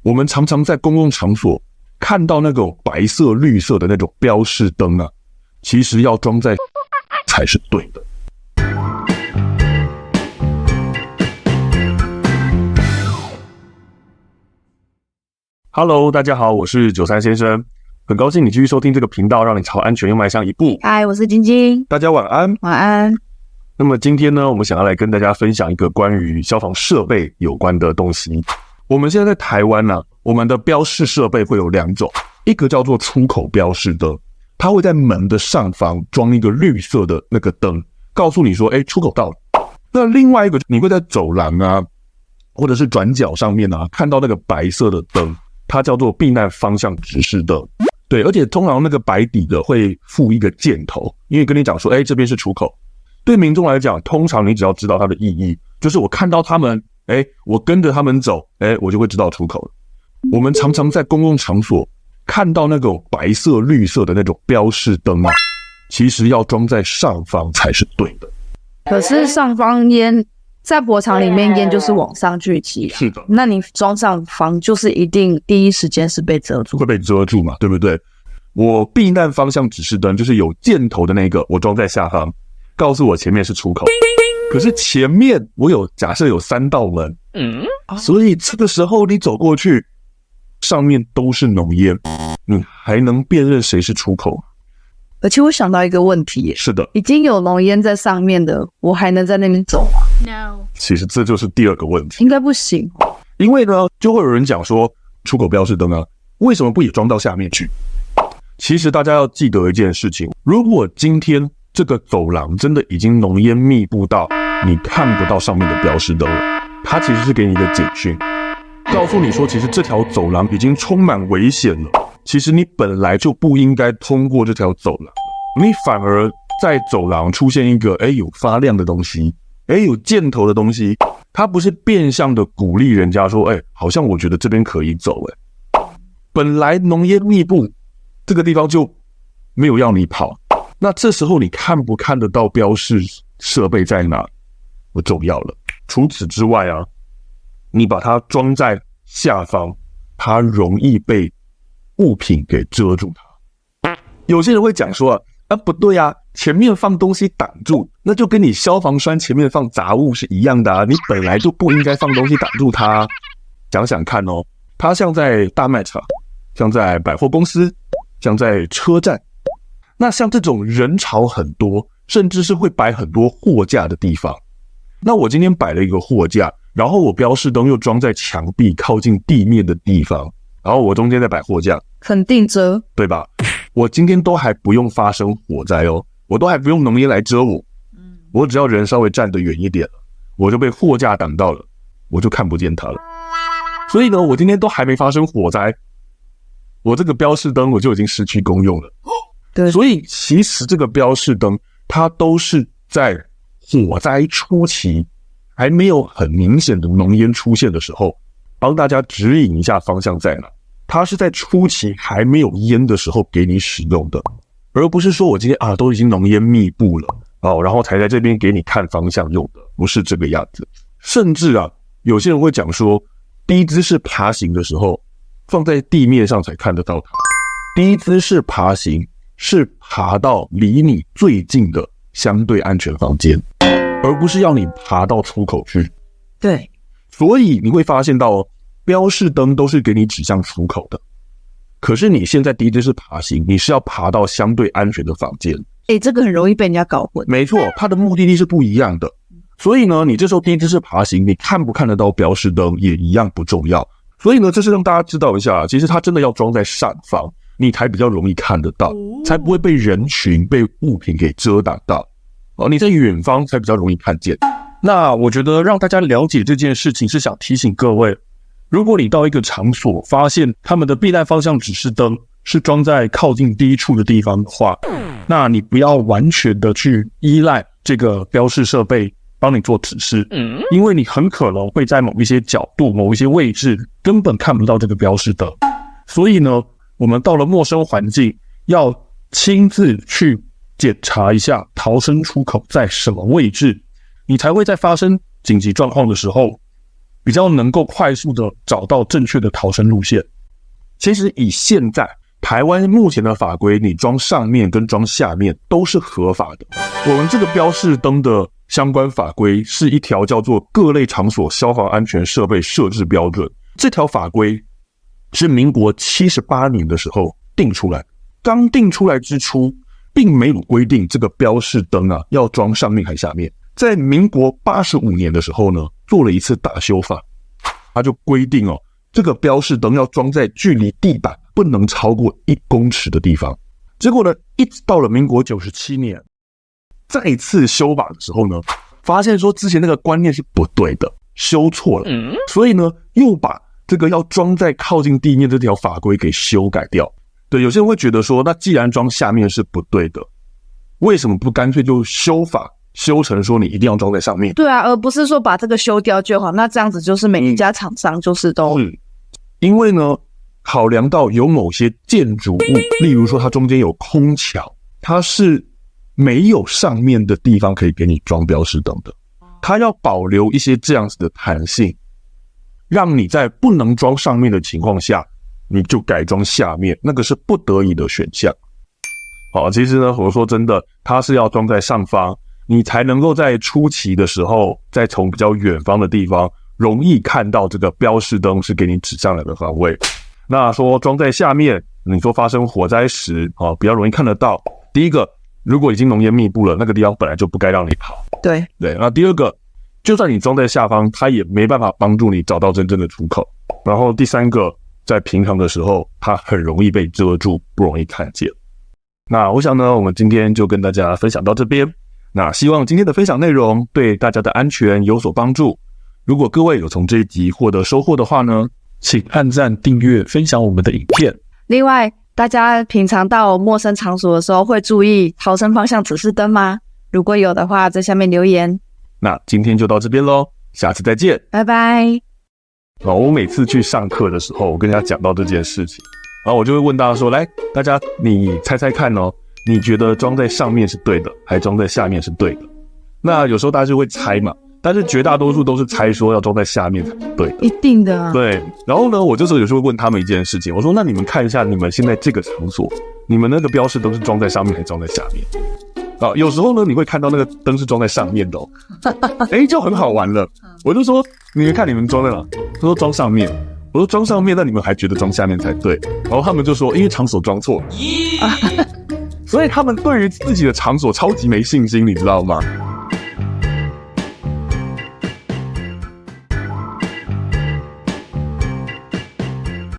我们常常在公共场所看到那种白色、绿色的那种标示灯啊，其实要装在才是对的。Hello， 大家好，我是93先生，很高兴你继续收听这个频道，让你朝安全又迈向一步。嗨，我是晶晶，大家晚安。晚安。那么今天呢，我们想要来跟大家分享一个关于消防设备有关的东西。我们现在在台湾啊，我们的标示设备会有两种，一个叫做出口标示灯，它会在门的上方装一个绿色的那个灯，告诉你说，出口到了。那另外一个，你会在走廊啊，或者是转角上面啊，看到那个白色的灯，它叫做避难方向指示灯。对，而且通常那个白底的会附一个箭头，因为跟你讲说，这边是出口。对民众来讲，通常你只要知道它的意义，就是我看到他们，我跟着他们走，我就会知道出口了。我们常常在公共场所看到那种白色、绿色的那种标示灯啊，其实要装在上方才是对的。可是上方烟在火场里面烟就是往上聚集，是的。那你装上方就是一定第一时间是被遮住，会被遮住嘛，对不对？我避难方向指示灯就是有箭头的那个，我装在下方，告诉我前面是出口。可是前面我假设有3道门，所以这个时候你走过去，上面都是浓烟，你还能辨认谁是出口？而且我想到一个问题，是的，已经有浓烟在上面的，我还能在那边走吗？ No。 其实这就是第二个问题，应该不行。因为呢，就会有人讲说，出口标示灯啊，为什么不也装到下面去？其实大家要记得一件事情，如果今天这个走廊真的已经浓烟密布到你看不到上面的标示灯了，它其实是给你一个警讯，告诉你说其实这条走廊已经充满危险了，其实你本来就不应该通过这条走廊，你反而在走廊出现一个有发亮的东西，有箭头的东西，它不是变相的鼓励人家说好像我觉得这边可以走，本来浓烟密布这个地方就没有要你跑，那这时候你看不看得到标示设备在哪不重要了。除此之外啊，你把它装在下方，它容易被物品给遮住它。有些人会讲说不对啊，前面放东西挡住，那就跟你消防栓前面放杂物是一样的啊，你本来就不应该放东西挡住它。想想看哦，它像在大卖场，像在百货公司，像在车站，那像这种人潮很多，甚至是会摆很多货架的地方，那我今天摆了一个货架，然后我标示灯又装在墙壁靠近地面的地方，然后我中间再摆货架，肯定遮，对吧？我今天都还不用发生火灾哦，我都还不用浓烟来遮我，我只要人稍微站得远一点了，我就被货架挡到了，我就看不见它了。所以呢，我今天都还没发生火灾，我这个标示灯我就已经失去功用了。对，所以其实这个标示灯它都是在火灾初期还没有很明显的浓烟出现的时候，帮大家指引一下方向在哪。它是在初期还没有烟的时候给你使用的，而不是说我今天都已经浓烟密布了然后才在这边给你看方向用的，不是这个样子。甚至有些人会讲说，低姿势爬行的时候放在地面上才看得到它。低姿势爬行是爬到离你最近的相对安全房间，而不是要你爬到出口去。对，所以你会发现到标示灯都是给你指向出口的，可是你现在低姿势爬行，你是要爬到相对安全的房间。这个很容易被人家搞混。没错，它的目的地是不一样的。所以呢，你这时候低姿势爬行，你看不看得到标示灯也一样不重要。所以呢，这是让大家知道一下，其实它真的要装在上方，你才比较容易看得到，才不会被人群、被物品给遮挡到。你在远方才比较容易看见。那我觉得让大家了解这件事情，是想提醒各位，如果你到一个场所发现他们的避难方向指示灯是装在靠近低处的地方的话，那你不要完全的去依赖这个标示设备帮你做指示，因为你很可能会在某一些角度、某一些位置根本看不到这个标示灯。所以呢，我们到了陌生环境，要亲自去检查一下逃生出口在什么位置，你才会在发生紧急状况的时候比较能够快速的找到正确的逃生路线。其实以现在台湾目前的法规，你装上面跟装下面都是合法的。我们这个标示灯的相关法规是一条叫做《各类场所消防安全设备设置标准》，这条法规是民国78年的时候定出来，刚定出来之初并没有规定这个标示灯啊要装上面还下面。在民国85年的时候呢，做了一次大修法，他就规定这个标示灯要装在距离地板不能超过1公尺的地方。结果呢，一直到了民国97年再次修法的时候呢，发现说之前那个观念是不对的，修错了，所以呢又把这个要装在靠近地面这条法规给修改掉。对，有些人会觉得说，那既然装下面是不对的，为什么不干脆就修法修成说你一定要装在上面？对啊，而不是说把这个修掉就好。那这样子就是每一家厂商就是都因为呢，考量到有某些建筑物，例如说它中间有空桥，它是没有上面的地方可以给你装标示灯的，它要保留一些这样子的弹性，让你在不能装上面的情况下，你就改装下面，那个是不得已的选项。好，其实呢，我说真的，它是要装在上方，你才能够在初期的时候，再从比较远方的地方容易看到这个标示灯是给你指向来的方位。那说装在下面，你说发生火灾时比较容易看得到。第一个，如果已经浓烟密布了，那个地方本来就不该让你跑。对，那第二个，就算你装在下方，它也没办法帮助你找到真正的出口。然后第三个，在平常的时候，它很容易被遮住，不容易看见。那我想呢，我们今天就跟大家分享到这边。那希望今天的分享内容对大家的安全有所帮助。如果各位有从这一集获得收获的话呢，请按赞、订阅、分享我们的影片。另外，大家平常到陌生场所的时候会注意逃生方向指示灯吗？如果有的话，在下面留言。那今天就到这边咯，下次再见，拜拜。我每次去上课的时候，我跟大家讲到这件事情，然后我就会问大家说，来，大家你猜猜看你觉得装在上面是对的，还装在下面是对的？那有时候大家就会猜嘛，但是绝大多数都是猜说要装在下面才对的。一定的啊。对，然后呢，我这时候有时候会问他们一件事情，我说那你们看一下你们现在这个场所，你们那个标示灯是装在上面还是装在下面？有时候呢你会看到那个灯是装在上面的就很好玩了。我就说你们看你们装在哪？他说装上面。我说装上面，那你们还觉得装下面才对？然后他们就说因为场所装错了所以他们对于自己的场所超级没信心，你知道吗？